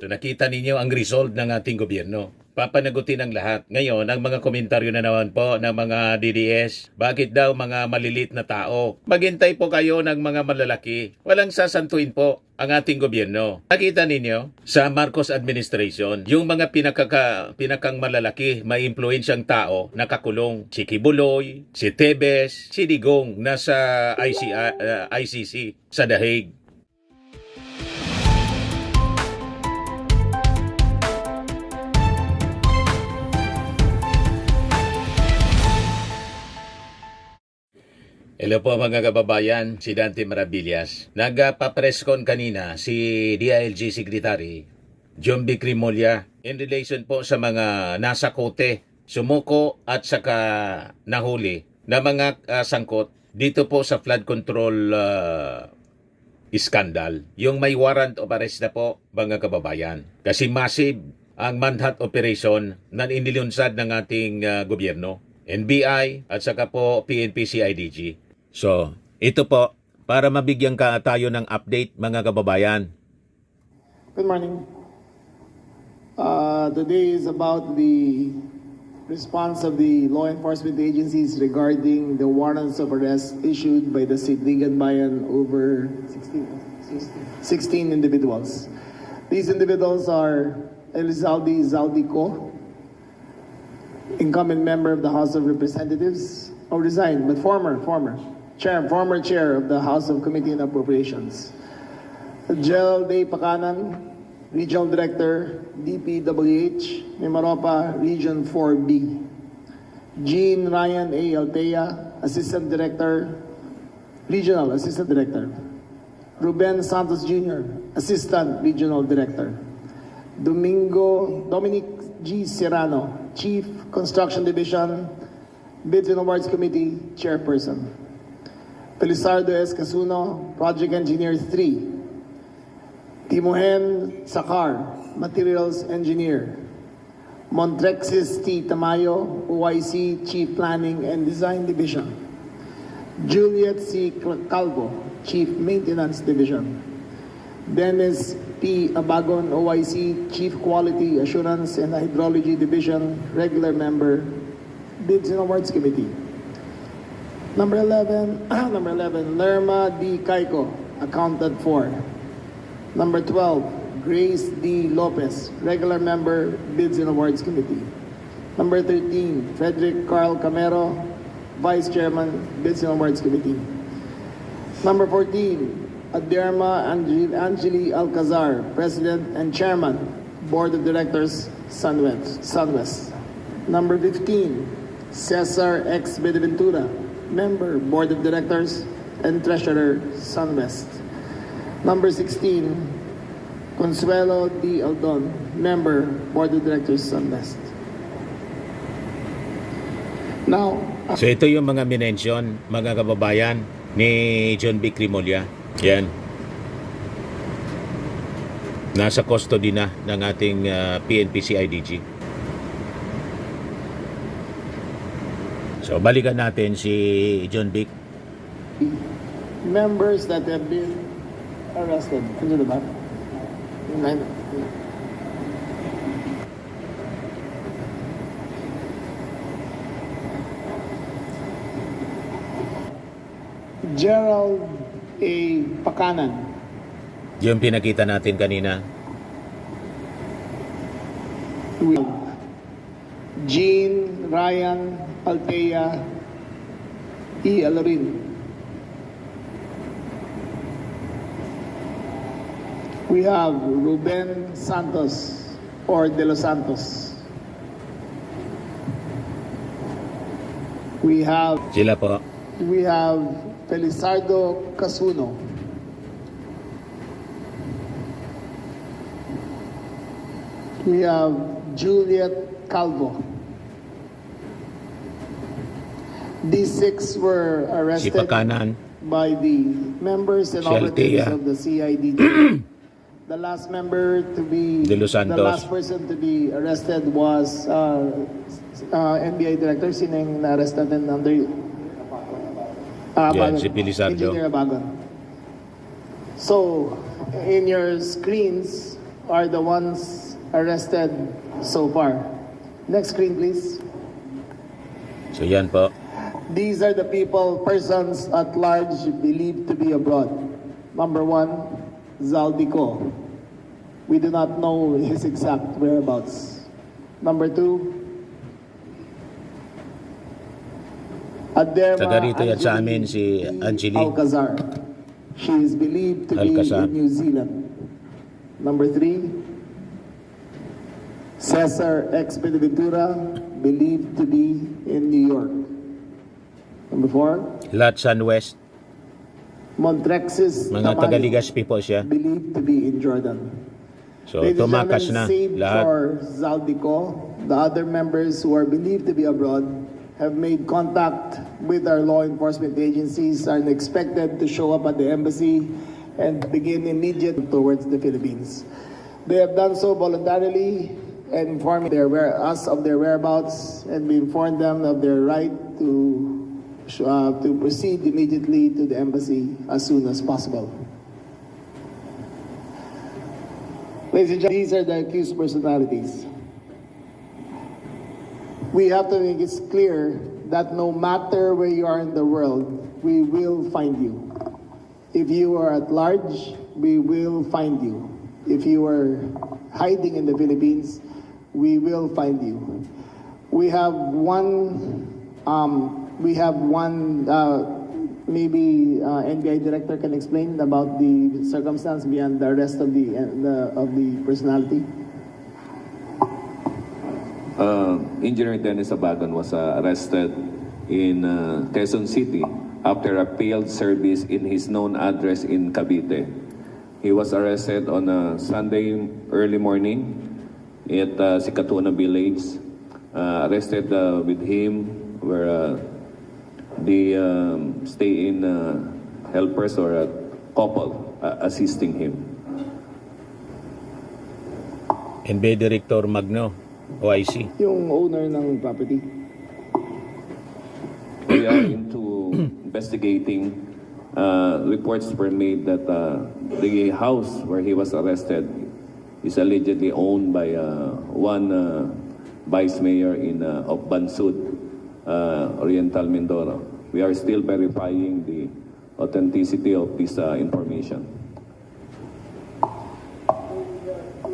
So nakita ninyo ang result ng ating gobyerno. Papanagutin ang lahat. Ngayon, ang mga komentaryo na naman po ng mga DDS, bakit daw mga malilit na tao? Maghintay po kayo ng mga malalaki. Walang sasantuin po ang ating gobyerno. Nakita ninyo, sa Marcos administration, yung mga pinakang malalaki, may impluensyang tao, nakakulong. Si Kibuloy, si Tebes, si Digong, nasa ICC sa The Hague. Hello po mga kababayan, si Dante Maravillas. Nagpa-presscon kanina si DILG Secretary John B. Crimolia in relation po sa mga nasa kote, sumuko at saka nahuli na mga sangkot dito po sa flood control scandal. Yung may warrant of arrest na po mga kababayan. Kasi massive ang manhunt operation na inilunsad ng ating gobyerno. NBI at saka po PNP CIDG. So, ito po, para mabigyan ka tayo ng update mga kababayan. Good morning. Today is about the response of the law enforcement agencies regarding the warrants of arrest issued by the Sidligan Bayan over 16 individuals. These individuals are Elizalde Zaldico, incumbent member of the House of Representatives, resigned, but former chair of the House of Committee on Appropriations. Jel Day Pakanan, Regional Director, DPWH, Mimaropa, Region 4B. Jean Ryan A. Altea, Assistant Director, Regional Assistant Director. Ruben Santos Jr., Assistant Regional Director. Dominic G. Serrano, Chief Construction Division, Bids and Awards Committee Chairperson. Felizardo S. Casuno, Project Engineer 3. Timohen Sakar, Materials Engineer. Montrexis T. Tamayo, OIC Chief Planning and Design Division. Juliet C. Calvo, Chief Maintenance Division. Dennis P. Abagon, OIC Chief Quality Assurance and Hydrology Division, Regular Member, Bids and Awards Committee. Number 11, Lerma D. Caico, Accountant 4. Number 12, Grace D. Lopez, Regular Member, Bids and Awards Committee. Number 13, Frederick Carl Camero, Vice Chairman, Bids and Awards Committee. Number 14, Aderma Angeli Alcazar, President and Chairman, Board of Directors, Sunwest. Number 15, Cesar X. Benaventura, Member, Board of Directors and Treasurer, Sunwest. Number 16, Consuelo D. Aldon, Member, Board of Directors, Sunwest. Now, So ito yung mga minention, mga kababayan, ni John B. Crimolia. Yan. Nasa custody na ng ating PNP CIDG. So balikan natin si John Vic. members that have been arrested. Ano diba? Gerald A. Pakanan. Yung pinakita natin kanina. Jean Ryan Altea E. Alarin. We have Ruben Santos or De Los Santos. We have Sila po. Felizardo Casuno. We have Juliet Calvo. These six were Si arrested Pakanan. by the members and Si operatives Altea. of the CIDG. The last member to be, De Los Santos. the last person to be arrested was NBI Director, sineng na-arrest natin under Yan, si Felizardo. Engineer Abagon. So, in your screens are the ones arrested so far. Next screen, please. So yan po. These are the persons at large believed to be abroad. Number 1, Zaldico. We do not know his exact whereabouts. Number 2, Aderma Taga rito yan sa amin si Angeli. Alcazar. She is believed to Alcazar. be in New Zealand. Number 3, Cesar Expediventura, believed to be in New York. Number 4, Latsan West. Montrexis Mga Tamayo, taga-Legazpi po siya. believed to be in Jordan. So Ladies and tumakas gentlemen, na save lahat. for Zaldico, the other members who are believed to be abroad have made contact with our law enforcement agencies and expected to show up at the embassy and begin immediate towards the Philippines. They have done so voluntarily and informed us of their whereabouts, and we informed them of their right to proceed immediately to the embassy as soon as possible. Ladies and gentlemen, these are the accused personalities. We have to make it clear that no matter where you are in the world, we will find you. If you are at large, we will find you. If you are hiding in the Philippines, we will find you. We have one, maybe NBI director can explain about the circumstance beyond the arrest of the personality. Engineer Dennis Abagon was arrested in Quezon City after a failed service in his known address in Cavite. He was arrested on a Sunday early morning at Sikatuna Village. Arrested with him where they stay in helpers or a couple assisting him. NBI Director Magno, OIC. Yung owner ng property. We are into investigating. Reports were made that the house where he was arrested is allegedly owned by one vice mayor of Bansud, Oriental Mindoro. We are still verifying the authenticity of this information.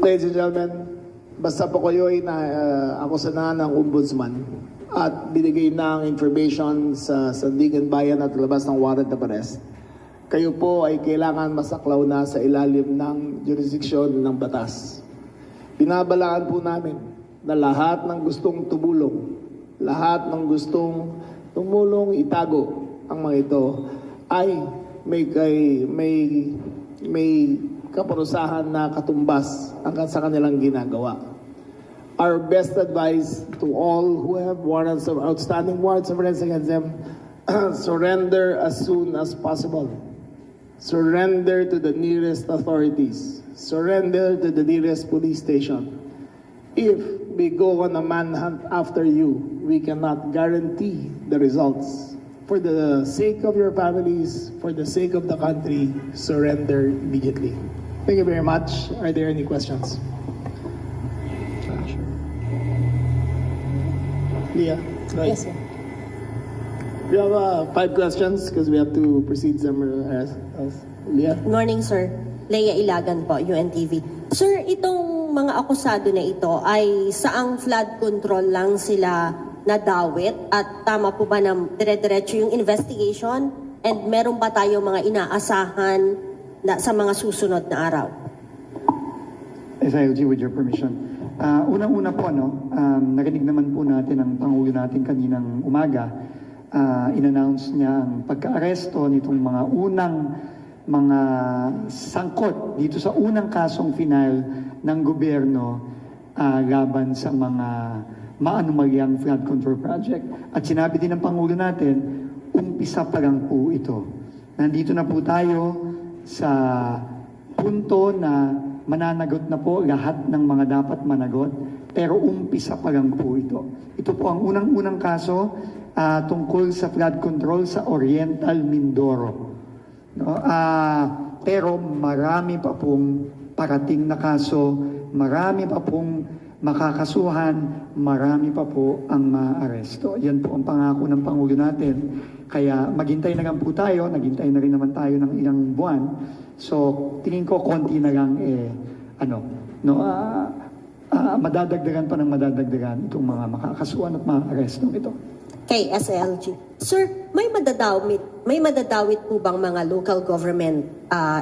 Ladies and gentlemen, basta po kayo ay akusahan ng ombudsman at binigay na ang information sa Sandigan Bayan at labas ng warrant of arrest, kayo po ay kailangan masaklaw na sa ilalim ng jurisdiksyon ng batas. Binabalaan po namin na lahat ng gustong tumulong, lahat ng gustong tumulong itago ang mga ito ay may kaparusahan na katumbas hanggang sa kanilang ginagawa. Our best advice to all who have warrants of outstanding warrants of arrest against them, surrender as soon as possible. Surrender to the nearest authorities. Surrender to the nearest police station. If we go on a manhunt after you, we cannot guarantee the results. For the sake of your families, for the sake of the country, surrender immediately. Thank you very much. Are there any questions? Leah? Right. Yes, sir. We have 5 questions because we have to proceed somewhere else. Leah? Good morning, sir. Leia Ilagan po, UNTV. Sir, itong mga akusado na ito ay saang flood control lang sila nadawit at tama po ba na dire-diretso yung investigation and meron ba tayo mga inaasahan na sa mga susunod na araw? SILG, with your permission. Unang-una po, narinig naman po natin ang Pangulo natin kaninang umaga. In-announce niya ang pagka-aresto nitong mga unang mga sangkot dito sa unang kasong final ng gobyerno laban sa mga maanumalyang flood control project. At sinabi din ng Pangulo natin, umpisa pa lang po ito. Nandito na po tayo sa punto na mananagot na po lahat ng mga dapat managot, pero umpisa pa lang po ito. Ito po ang unang-unang kaso tungkol sa flood control sa Oriental Mindoro. No? Pero marami pa pong parating na kaso, marami pa pong makakasuhan, marami pa po ang maaresto. Yan po ang pangako ng Pangulo natin. Kaya maghintay na lang po tayo, naghintay na rin naman tayo ng ilang buwan. So tingin ko konti na lang madadagdagan pa ng madadagdagan itong mga makakasuhan at maaresto ito. Kay SLG. Sir, may madadawit po bang mga local government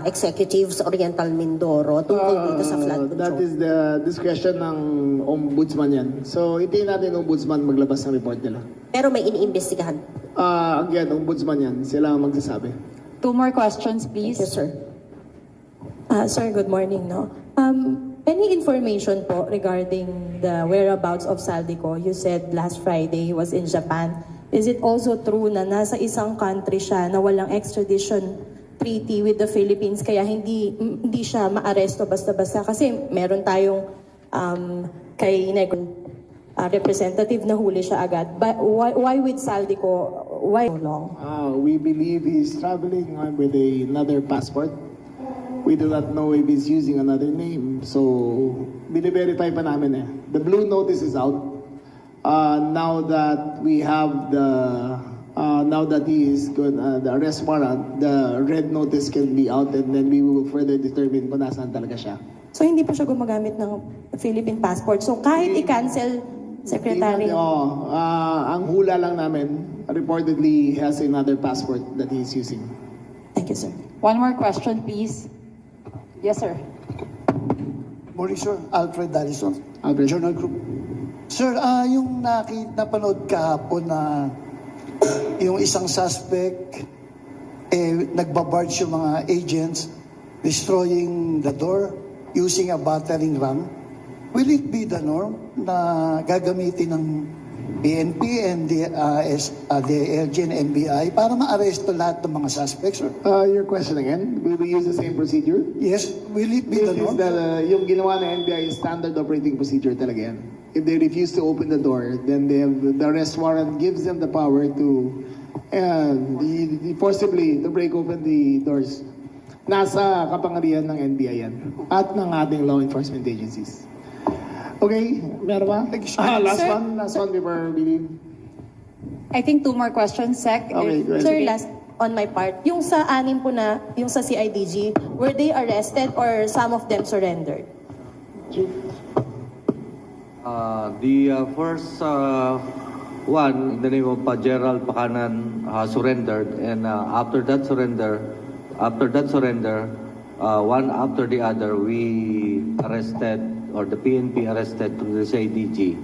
executives sa Oriental Mindoro tungkol dito sa flood control? That is the discretion ng ombudsman yan. So, hintayin natin ng ombudsman maglabas ng report nila. Pero may iniimbestigahan. Again, ombudsman yan. Sila ang magsasabi. 2 more questions, please. Yes, sir. Sir, good morning. No? Any information po regarding the whereabouts of Saldico? You said last Friday he was in Japan. Is it also true na nasa isang country siya na walang extradition treaty with the Philippines kaya hindi siya maaresto basta-basta? Kasi meron tayong kay representative na huli siya agad. But why with Saldico? Why so long? We believe he's traveling with another passport. We do not know if he's using another name. So, bine-verify pa namin eh. The blue notice is out. Now that we have now that he is good, the arrest warrant, the red notice can be out and then we will further determine kung nasaan talaga siya. So hindi pa siya gumagamit ng Philippine passport. So kahit i-cancel, Secretary. Ang hula lang namin, reportedly he has another passport that he's using. Thank you, sir. 1 more question, please. Yes, sir. Morning, sir. Alfred Dallison, Alfred. Journal Group. Sir, yung napanood kahapon na yung isang suspect, nagbabarge yung mga agents, destroying the door using a battering ram. Will it be the norm na gagamitin ng PNP and the LG and NBI para ma-aresto lahat ng mga suspects, sir? Your question again, will we use the same procedure? Yes, will it be the This is norm? yung ginawa ng NBI is standard operating procedure talaga yan. If they refuse to open the door, then the arrest warrant gives them the power to forcibly to break open the doors. Nasa kapangyarihan ng NBI yan at ng ating law enforcement agencies. Okay, meron ba? Last one before we leave. I think 2 more questions, Sec. Okay, go ahead. Sir, last on my part, yung sa anim po na, yung sa CIDG, were they arrested or some of them surrendered? The first one, in the name of Gerald Pakanan, surrendered, and after that surrender, one after the other, we arrested, or the PNP arrested through the CIDG,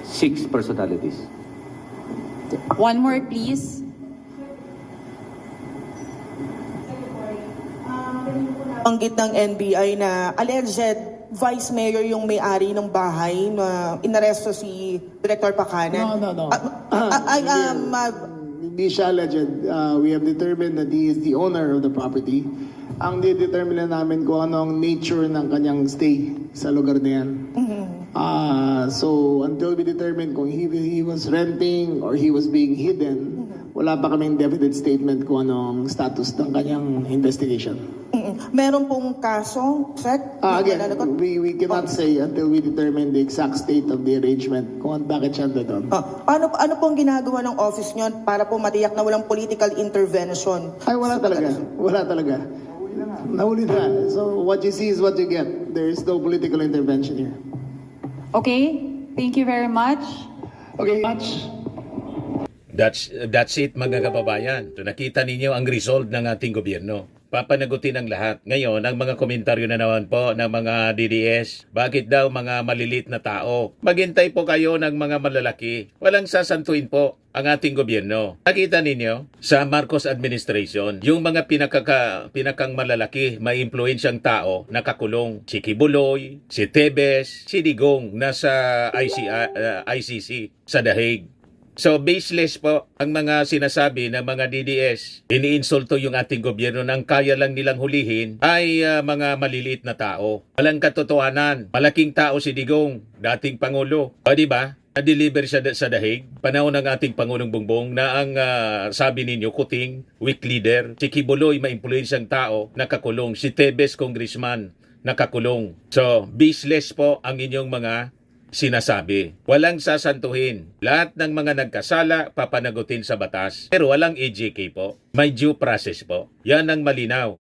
6 personalities. 1 more, please. Banggit ng NBI na alleged vice mayor yung may-ari ng bahay na inaresto si Director Pacana. No. Hindi siya alleged. We have determined that he is the owner of the property. Ang didetermine namin kung ano ang nature ng kanyang stay sa lugar na yan. So until we determine kung he was renting or he was being hidden, wala pa kaming definite statement kung ano ang status ng kanyang investigation. Meron pong kaso, Sec? Again, we cannot say until we determine the exact state of the arrangement kung bakit siya doon. Ano pong ginagawa ng office nyo para po matiyak na walang political intervention? Ay, wala talaga. Wala talaga. Nahuli na. So what you see is what you get. There is no political intervention here. Okay, thank you very much. Okay. That's it mga kababayan. So, nakita ninyo ang result ng ating gobyerno. Papanagutin ang lahat. Ngayon, ang mga komentaryo na naman po ng mga DDS, bakit daw mga malilit na tao? Maghintay po kayo ng mga malalaki. Walang sasantuin po ang ating gobyerno. Nakita ninyo sa Marcos administration, yung mga pinakang malalaki, may impluensyang tao, nakakulong. Si Kibuloy, si Tebes, si Digong, nasa ICC sa The Hague. So baseless po ang mga sinasabi ng mga DDS. Iniinsulto yung ating gobyerno nang kaya lang nilang hulihin ay mga maliliit na tao. Walang katotohanan. Malaking tao si Digong, dating Pangulo. O di ba? Na-deliver siya sa dahig, panahon ng ating Pangulong Bongbong na ang sabi ninyo, kuting, weak leader. Si Kibuloy, ma-influensyang tao, nakakulong. Si Tebes, congressman, nakakulong. So, baseless po ang inyong mga sinasabi. Walang sasantuhin. Lahat ng mga nagkasala, papanagutin sa batas. Pero walang EJK po. May due process po. Yan ang malinaw.